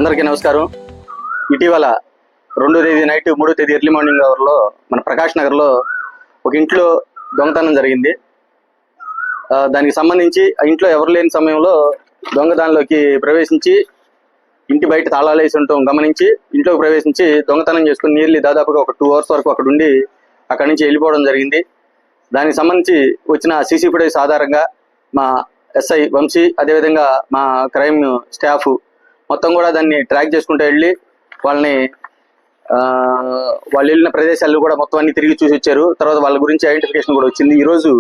అందరికీ నమస్కారం. ఇటీవల 2వ తేదీ నైట్ 3వ తేదీ ఎర్లీ మార్నింగ్ అవర్లో మన ప్రకాష్ నగర్లో ఒక ఇంట్లో దొంగతనం జరిగింది. దానికి సంబంధించి ఆ ఇంట్లో ఎవరు లేని సమయంలో దొంగదానిలోకి ప్రవేశించి ఇంటి బయట తాళాలు వేసి ఉండటం గమనించి ఇంట్లోకి ప్రవేశించి దొంగతనం చేసుకుని నియర్లీ దాదాపుగా ఒక 2 hours వరకు అక్కడ ఉండి అక్కడి నుంచి వెళ్ళిపోవడం జరిగింది. దానికి సంబంధించి వచ్చిన సీసీ ఫుటేజ్ ఆధారంగా మా ఎస్ఐ వంశీ అదేవిధంగా మా క్రైమ్ స్టాఫ్ మొత్తం కూడా దాన్ని ట్రాక్ చేసుకుంటూ వెళ్ళి వాళ్ళని వాళ్ళు వెళ్ళిన ప్రదేశాలను కూడా మొత్తం అన్ని తిరిగి చూసి వచ్చారు. తర్వాత వాళ్ళ గురించి ఐడెంటిఫికేషన్ కూడా వచ్చింది. ఈరోజు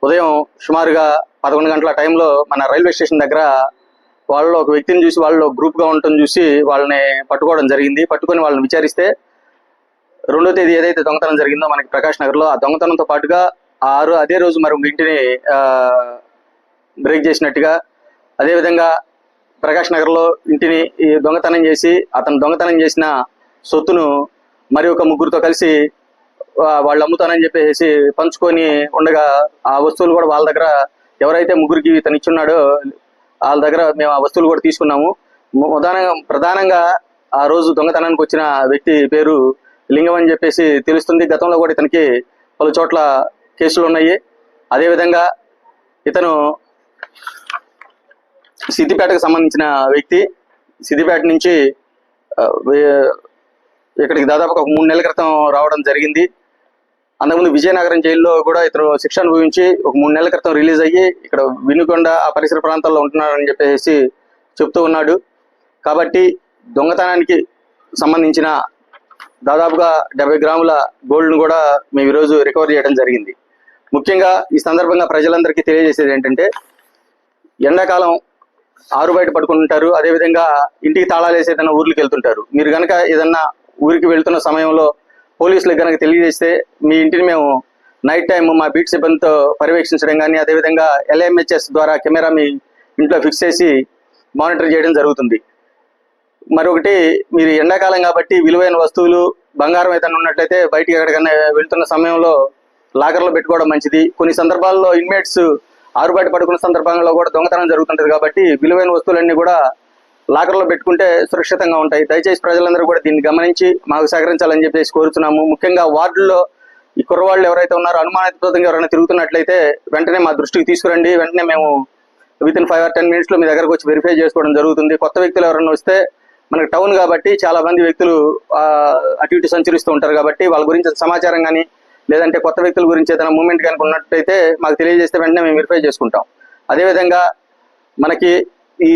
ఉదయం సుమారుగా 11 గంటల టైంలో మన రైల్వే స్టేషన్ దగ్గర వాళ్ళు ఒక వ్యక్తిని చూసి వాళ్ళు గ్రూప్గా ఉండటం చూసి వాళ్ళని పట్టుకోవడం జరిగింది. పట్టుకొని వాళ్ళని విచారిస్తే 2వ తేదీ ఏదైతే దొంగతనం జరిగిందో మనకి ప్రకాష్ నగర్లో ఆ దొంగతనంతో పాటుగా అదే రోజు మరి ఇంటిని బ్రేక్ చేసినట్టుగా, అదేవిధంగా ప్రకాష్ నగర్లో ఇంటిని దొంగతనం చేసి అతను దొంగతనం చేసిన సొత్తును మరి ఒక ముగ్గురితో కలిసి వాళ్ళు అమ్ముతానని చెప్పేసి పంచుకొని ఉండగా ఆ వస్తువులు కూడా వాళ్ళ దగ్గర ఎవరైతే ముగ్గురికి ఇతను ఇచ్చున్నాడో వాళ్ళ దగ్గర మేము ఆ వస్తువులు కూడా తీసుకున్నాము. ప్రధానంగా ఆ రోజు దొంగతనానికి వచ్చిన వ్యక్తి పేరు లింగం అని చెప్పేసి తెలుస్తుంది. గతంలో కూడా ఇతనికి పలు చోట్ల కేసులు ఉన్నాయి. అదేవిధంగా ఇతను సిద్దిపేటకు సంబంధించిన వ్యక్తి. సిద్దిపేట నుంచి ఇక్కడికి దాదాపు ఒక 3 నెలల క్రితం రావడం జరిగింది. అంతకుముందు విజయనగరం జైల్లో కూడా ఇతను శిక్ష అనుభవించి ఒక 3 నెలల క్రితం రిలీజ్ అయ్యి ఇక్కడ వినుకొండ ఆ పరిసర ప్రాంతాల్లో ఉంటున్నాడని చెప్పేసి చెప్తూ ఉన్నాడు. కాబట్టి దొంగతనానికి సంబంధించిన దాదాపుగా 70 గ్రాముల గోల్డ్ను కూడా మేము ఈరోజు రికవర్ చేయడం జరిగింది. ముఖ్యంగా ఈ సందర్భంగా ప్రజలందరికీ తెలియజేసేది ఏంటంటే, ఎండాకాలం ఆరు బయట పడుకుంటుంటారు. అదేవిధంగా ఇంటికి తాళాలు వేసి ఏదైనా ఊర్లకు వెళ్తుంటారు. మీరు కనుక ఏదన్నా ఊరికి వెళ్తున్న సమయంలో పోలీసులకు కనుక తెలియజేస్తే మీ ఇంటిని మేము నైట్ టైం మా బీట్ సిబ్బందితో పర్యవేక్షించడం కానీ, అదేవిధంగా LMHS ద్వారా కెమెరా మీ ఇంట్లో ఫిక్స్ చేసి మానిటర్ చేయడం జరుగుతుంది. మరొకటి, మీరు ఎండాకాలం కాబట్టి విలువైన వస్తువులు బంగారం ఏదైనా ఉన్నట్లయితే బయటికి ఎక్కడికైనా వెళ్తున్న సమయంలో లాకర్లో పెట్టుకోవడం మంచిది. కొన్ని సందర్భాల్లో ఇన్మేట్స్ ఆరుబయట పడుకున్న సందర్భంలో కూడా దొంగతనం జరుగుతుంటది. కాబట్టి విలువైన వస్తువులన్నీ కూడా లాకర్లో పెట్టుకుంటే సురక్షితంగా ఉంటాయి. దయచేసి ప్రజలందరూ కూడా దీన్ని గమనించి మాకు సహకరించాలని చెప్పేసి కోరుతున్నాము. ముఖ్యంగా వార్డుల్లో ఈ కుర్రవాళ్ళు ఎవరైతే ఉన్నారో అనుమానాస్పదంగా ఎవరైనా తిరుగుతున్నట్లయితే వెంటనే మా దృష్టికి తీసుకురండి. వెంటనే మేము వితిన్ 5 or 10 minutes మీ దగ్గరకు వచ్చి వెరిఫై చేసుకోవడం జరుగుతుంది. కొత్త వ్యక్తులు ఎవరైనా వస్తే మనకి టౌన్ కాబట్టి చాలా మంది వ్యక్తులు అటు ఇటు సంచరిస్తూ ఉంటారు. కాబట్టి వాళ్ళ గురించి సమాచారం కానీ లేదంటే కొత్త వ్యక్తుల గురించి ఏదైనా మూమెంట్ కనుక ఉన్నట్టయితే మాకు తెలియజేస్తే వెంటనే మేము వెరిఫై చేసుకుంటాం. అదేవిధంగా మనకి ఈ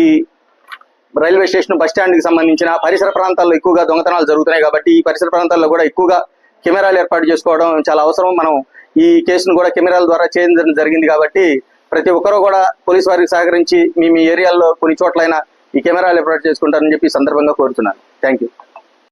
రైల్వే స్టేషన్ బస్ స్టాండ్కి సంబంధించిన పరిసర ప్రాంతాల్లో ఎక్కువగా దొంగతనాలు జరుగుతున్నాయి. కాబట్టి ఈ పరిసర ప్రాంతాల్లో కూడా ఎక్కువగా కెమెరాలు ఏర్పాటు చేసుకోవడం చాలా అవసరం. మనం ఈ కేసును కూడా కెమెరాల ద్వారా చేయడం జరిగింది. కాబట్టి ప్రతి ఒక్కరూ కూడా పోలీసు వారికి సహకరించి మీ ఏరియాల్లో కొన్ని చోట్లైనా ఈ కెమెరాలు ఏర్పాటు చేసుకుంటారని చెప్పి సందర్భంగా కోరుతున్నాను. Thank you.